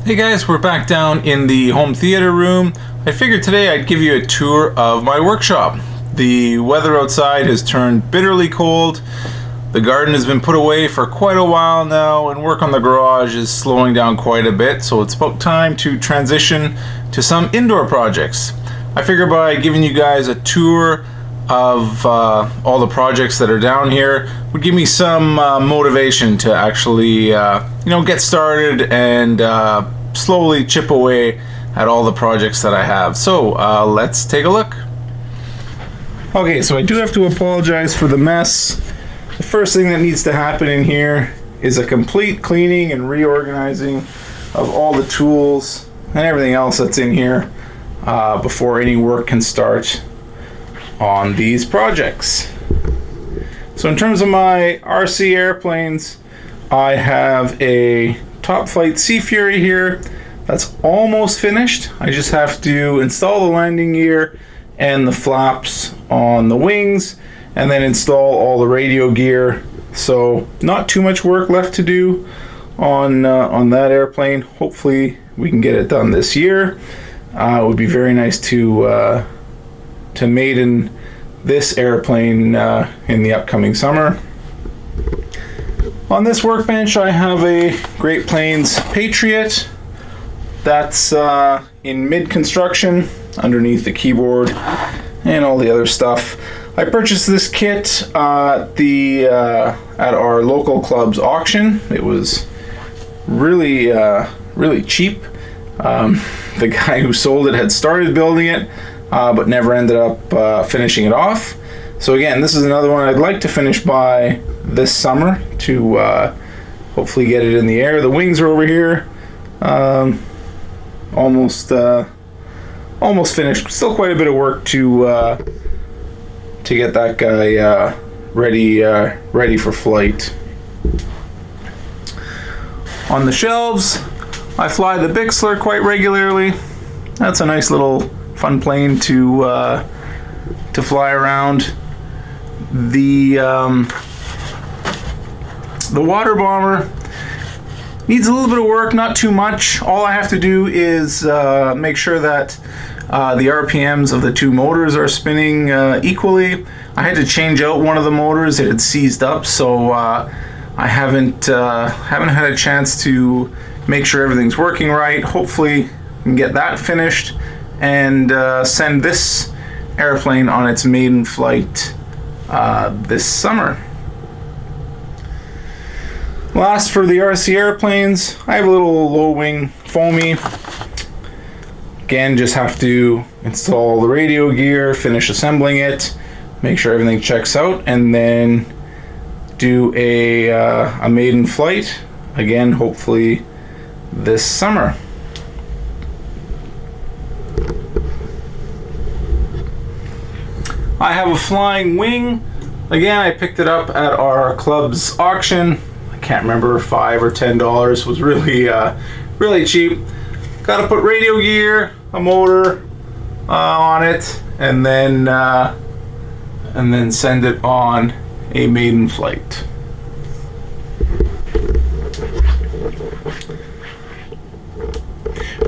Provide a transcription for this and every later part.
Hey guys, we're back down in the home theater room. I figured today I'd give you a tour of my workshop. The weather outside has turned bitterly cold. The garden has been put away for quite a while now, and work on the garage is slowing down quite a bit, so it's about time to transition to some indoor projects. I figure by giving you guys a tour of all the projects that are down here would give me some motivation to actually get started and slowly chip away at all the projects that I have. So let's take a look. Okay, so I do have to apologize for the mess. The first thing that needs to happen in here is a complete cleaning and reorganizing of all the tools and everything else that's in here before any work can start on these projects. So in terms of my RC airplanes, I have a Top Flight Sea Fury here that's almost finished. I just have to install the landing gear and the flaps on the wings and then install all the radio gear. So not too much work left to do on that airplane. Hopefully we can get it done this year. It would be very nice to maiden this airplane in the upcoming summer. On this workbench I have a Great Plains Patriot that's in mid-construction underneath the keyboard and all the other stuff. I purchased this kit at our local club's auction. It was really cheap. The guy who sold it had started building it but never ended up finishing it off. So again, this is another one I'd like to finish by this summer to hopefully get it in the air. The wings are over here, almost finished. Still quite a bit of work to get that guy ready for flight. On the shelves, I fly the Bixler quite regularly. That's a nice little fun plane to fly around. The water bomber needs a little bit of work, not too much. All I have to do is make sure that the RPMs of the two motors are spinning equally. I had to change out one of the motors. It had seized up, so I haven't had a chance to make sure everything's working right. Hopefully I can get that finished and send this airplane on its maiden flight this summer. Last, for the RC airplanes, I have a little low wing foamy. Again, just have to install the radio gear, finish assembling it, make sure everything checks out, and then do a maiden flight, again hopefully this summer. I have a flying wing. Again, I picked it up at our club's auction. I can't remember, $5 or $10. Was really cheap. Got to put radio gear, a motor on it, and then send it on a maiden flight.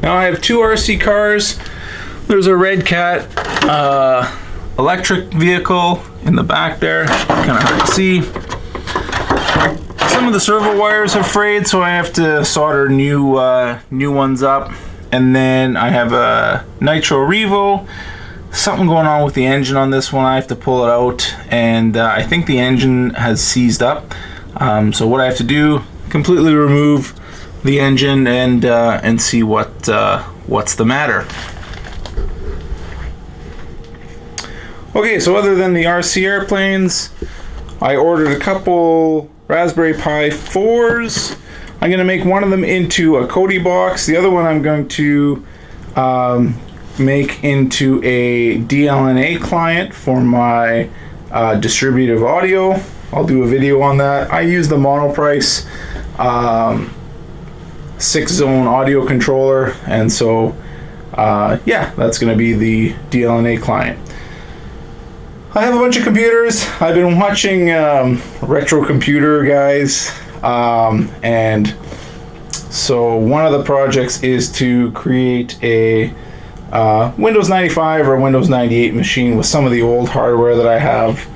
Now I have two RC cars. There's a Red Cat electric vehicle in the back there, kind of hard to see. Some of the servo wires are frayed, so I have to solder new ones up. And then I have a Nitro Revo. Something going on with the engine on this one. I have to pull it out, and I think the engine has seized up. So what I have to do, completely remove the engine and see what's the matter. Okay, so other than the RC airplanes, I ordered a couple Raspberry Pi 4s. I'm going to make one of them into a Kodi box. The other one I'm going to make into a DLNA client for my distributive audio. I'll do a video on that. I use the Monoprice 6-zone audio controller, and so yeah, that's going to be the DLNA client. I have a bunch of computers. I've been watching Retro Computer guys, and So one of the projects is to create a Windows 95 or Windows 98 machine with some of the old hardware that I have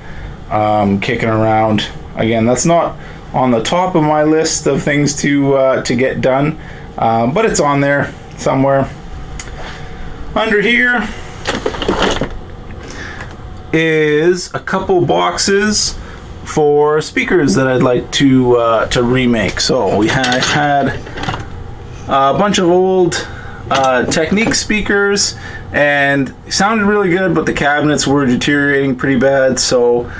kicking around. Again, that's not on the top of my list of things to get done, but it's on there somewhere. Under here is a couple boxes for speakers that I'd like to remake. So we had a bunch of old Technics speakers, and they sounded really good, but the cabinets were deteriorating pretty bad. So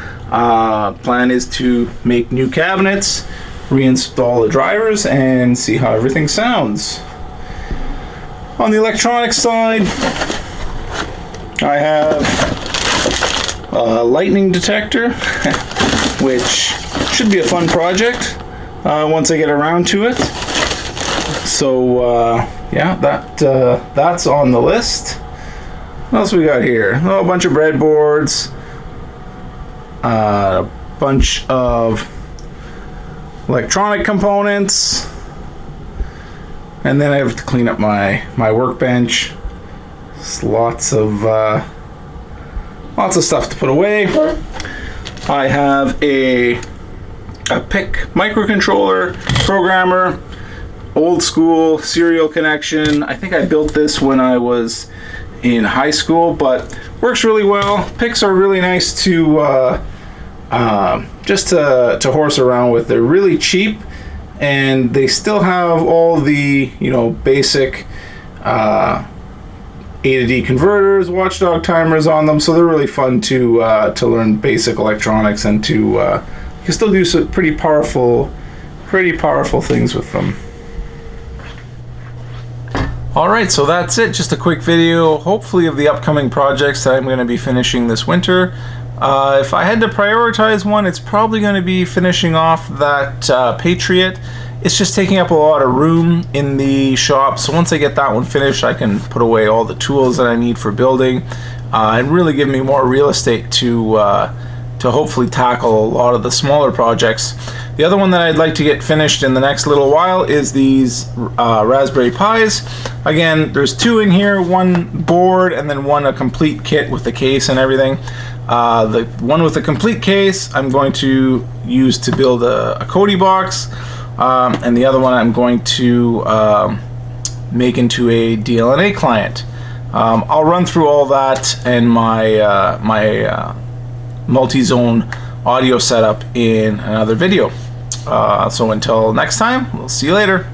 plan is to make new cabinets, reinstall the drivers, and see how everything sounds. On the electronics side, I have a lightning detector, which should be a fun project once I get around to it. So yeah, that's on the list. What else we got here? Oh, a bunch of breadboards, a bunch of electronic components, and then I have to clean up my workbench. Just lots of stuff to put away. I have a PIC microcontroller programmer, old school serial connection. I think I built this when I was in high school, but works really well. PICs are really nice to just to horse around with. They're really cheap, and they still have all the basic A to D converters, watchdog timers on them, so they're really fun to learn basic electronics, and to you can still do some pretty powerful things with them. Alright, so that's it. Just a quick video, hopefully, of the upcoming projects that I'm going to be finishing this winter. If I had to prioritize one, it's probably going to be finishing off that Patriot. It's just taking up a lot of room in the shop, so once I get that one finished, I can put away all the tools that I need for building, and really give me more real estate to hopefully tackle a lot of the smaller projects. The other one that I'd like to get finished in the next little while is these Raspberry Pis. Again, there's two in here, one board and then one a complete kit with the case and everything. The one with the complete case I'm going to use to build a Kodi box, and the other one I'm going to make into a DLNA client. I'll run through all that and my multi-zone audio setup in another video. So until next time, we'll see you later.